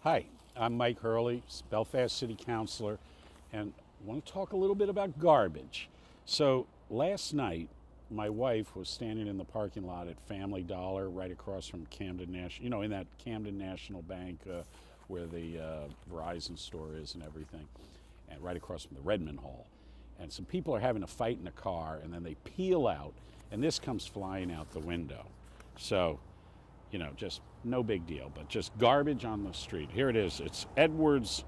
Hi, I'm Mike Hurley, Belfast City Councilor, and I want to talk a little bit about garbage. So last night, my wife was standing in the parking lot at Family Dollar right across from Camden National, in that Camden National Bank where the Verizon store is and everything, and right across from the Redmond Hall. And some people are having a fight in the car, and then they peel out, and this comes flying out the window. So, just no big deal, but just garbage on the street. Here it is. It's Edwards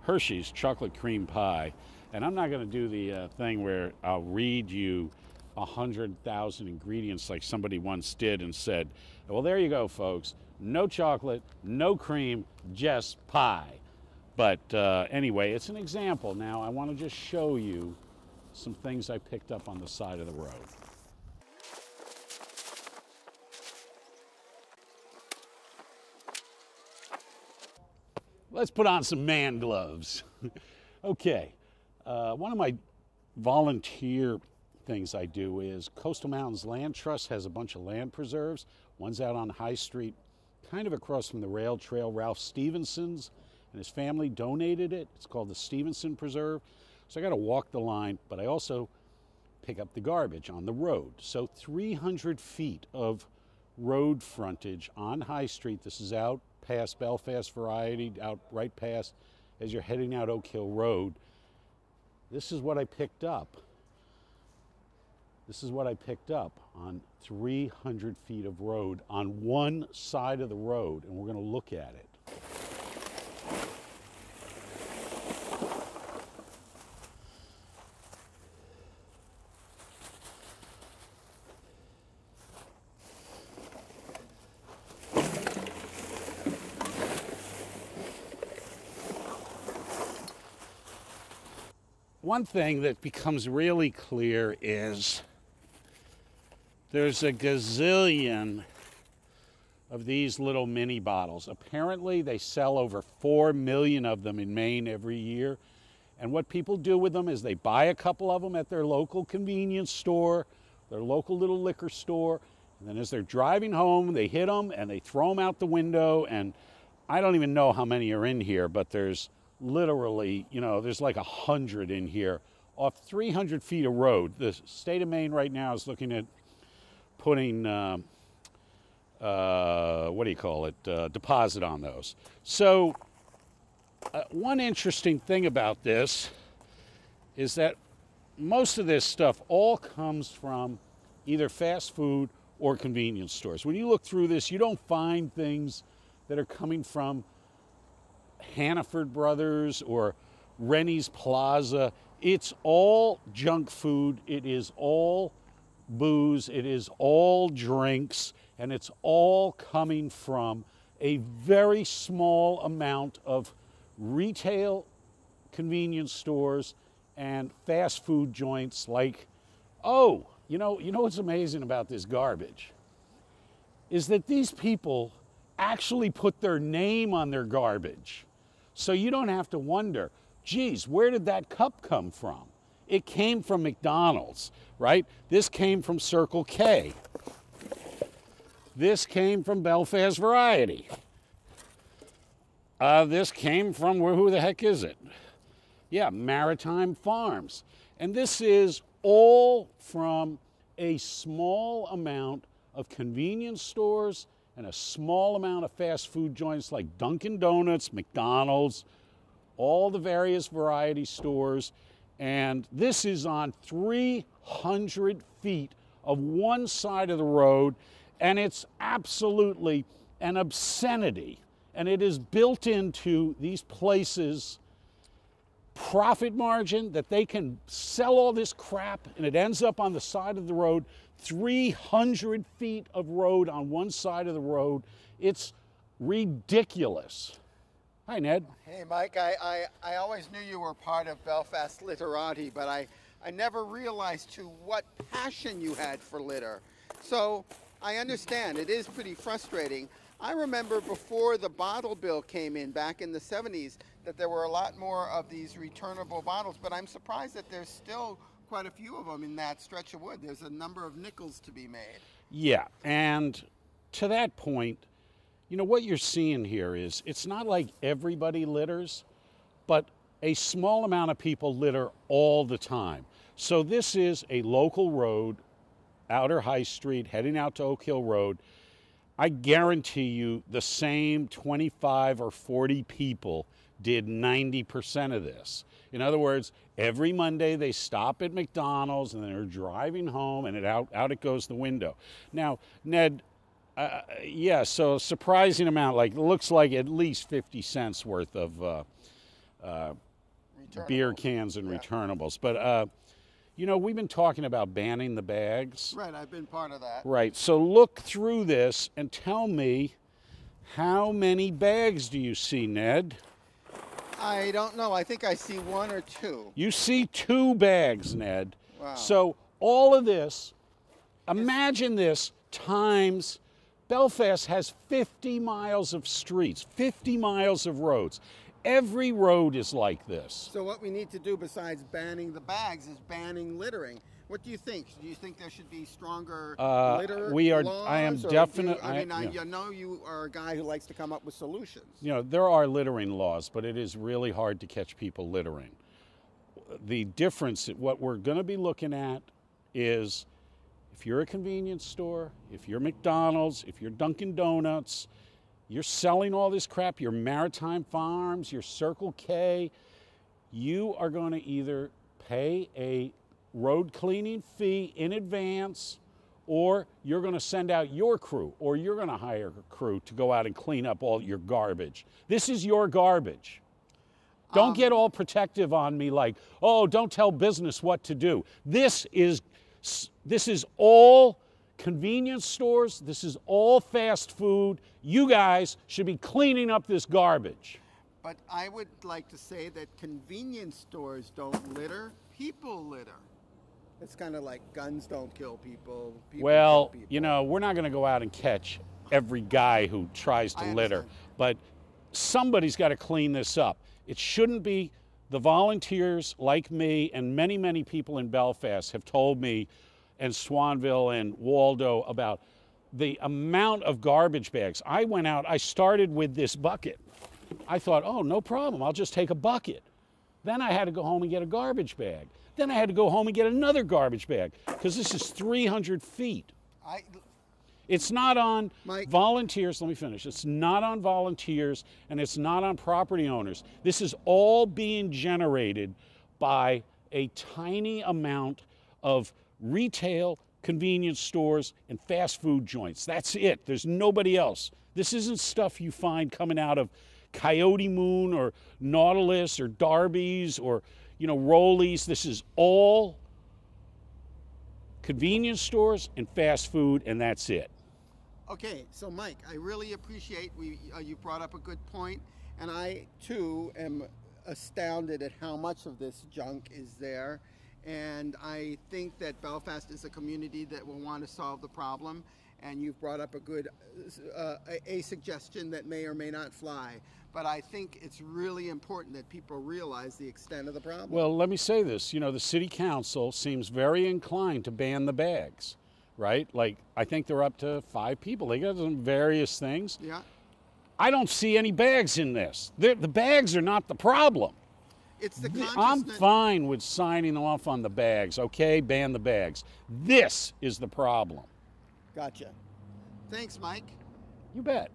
Hershey's chocolate cream pie. And I'm not going to do the thing where I'll read you 100,000 ingredients like somebody once did and said, well, there you go, folks. No chocolate, no cream, just pie. But anyway, it's an example. Now, I want to just show you some things I picked up on the side of the road. Let's put on some man gloves. Okay, one of my volunteer things I do is Coastal Mountains Land Trust has a bunch of land preserves. One's out on High Street, kind of across from the rail trail. Ralph Stevenson's and his family donated it. It's called the Stevenson Preserve. So I got to walk the line, but I also pick up the garbage on the road. So 300 feet of road frontage on High Street. This is out past Belfast Variety, out right past as you're heading out Oak Hill Road. This is what I picked up. This is what I picked up on 300 feet of road on one side of the road, and we're going to look at it. One thing that becomes really clear is there's a gazillion of these little mini bottles. Apparently, they sell over 4 million of them in Maine every year. And what people do with them is they buy a couple of them at their local convenience store, their local little liquor store, and then as they're driving home, they hit them and they throw them out the window. And I don't even know how many are in here, but there's literally, there's like 100 in here off 300 feet of road. The state of Maine right now is looking at putting, deposit on those. So one interesting thing about this is that most of this stuff all comes from either fast food or convenience stores. When you look through this, you don't find things that are coming from Hannaford Brothers or Rennie's Plaza. It's all junk food. It is all booze. It is all drinks. And it's all coming from a very small amount of retail convenience stores and fast food joints like, you know what's amazing about this garbage is that these people actually put their name on their garbage. So you don't have to wonder, geez, where did that cup come from? It came from McDonald's, right? This came from Circle K. This came from Belfast Variety. This came from, who the heck is it? Yeah, Maritime Farms. And this is all from a small amount of convenience stores and a small amount of fast food joints like Dunkin' Donuts, McDonald's, all the various variety stores. And this is on 300 feet of one side of the road, and it's absolutely an obscenity. And it is built into these places' profit margin that they can sell all this crap, and it ends up on the side of the road. 300 feet of road on one side of the road. It's ridiculous. Hi, Ned. Hey, Mike. I always knew you were part of Belfast Literati, but I never realized to what passion you had for litter. So I understand it is pretty frustrating. I remember before the bottle bill came in back in the 70s that there were a lot more of these returnable bottles, but I'm surprised that there's still quite a few of them in that stretch of wood. There's a number of nickels to be made. Yeah, and to that point, you know, what you're seeing here is it's not like everybody litters, but a small amount of people litter all the time. So this is a local road, Outer High Street, heading out to Oak Hill Road. I guarantee you the same 25 or 40 people did 90% of this. In other words, every Monday they stop at McDonald's and they're driving home and out it goes the window. Now, Ned, yeah, so a surprising amount, like looks like at least 50 cents worth of beer cans and returnables. But, you know, we've been talking about banning the bags. Right, I've been part of that. Right, so look through this and tell me, how many bags do you see, Ned? I don't know. I think I see 1 or 2. You see 2 bags, Ned. Wow. So all of this, imagine this times, Belfast has 50 miles of streets, 50 miles of roads. Every road is like this. So what we need to do besides banning the bags is banning littering. What do you think? Do you think there should be stronger litter laws? I am definitely. You know you are a guy who likes to come up with solutions. You know, there are littering laws, but it is really hard to catch people littering. The difference, what we're going to be looking at is if you're a convenience store, if you're McDonald's, if you're Dunkin' Donuts, you're selling all this crap, your Maritime Farms, your Circle K, you are going to either pay a road cleaning fee in advance, or you're going to send out your crew, or you're going to hire a crew to go out and clean up all your garbage. This is your garbage. Don't get all protective on me like, oh, don't tell business what to do. This is all convenience stores. This is all fast food. You guys should be cleaning up this garbage. But I would like to say that convenience stores don't litter, people litter. It's kind of like guns don't kill people. Well, kill people. you know, we're not going to go out and catch every guy who tries to litter, but somebody's got to clean this up. It shouldn't be the volunteers like me, and many, many people in Belfast have told me, and Swanville and Waldo, about the amount of garbage bags. I went out, I started with this bucket. I thought, oh, no problem, I'll just take a bucket. Then I had to go home and get a garbage bag. Then I had to go home and get another garbage bag, because this is 300 feet. It's not on volunteers. Let me finish. It's not on volunteers, and it's not on property owners. This is all being generated by a tiny amount of retail, convenience stores, and fast food joints. That's it. There's nobody else. This isn't stuff you find coming out of Coyote Moon or Nautilus or Darby's or, you know, Rollies. This is all convenience stores and fast food, and that's it. Okay, so Mike, I really appreciate you brought up a good point, and I too am astounded at how much of this junk is there. And I think that Belfast is a community that will want to solve the problem, and you've brought up a good a suggestion that may or may not fly. But I think it's really important that people realize the extent of the problem. Well, let me say this. You know, the city council seems very inclined to ban the bags, right? Like, I think they're up to 5 people. They got some various things. Yeah. I don't see any bags in this. The bags are not the problem. It's the I'm fine with signing off on the bags, okay? Ban the bags. This is the problem. Gotcha. Thanks, Mike. You bet.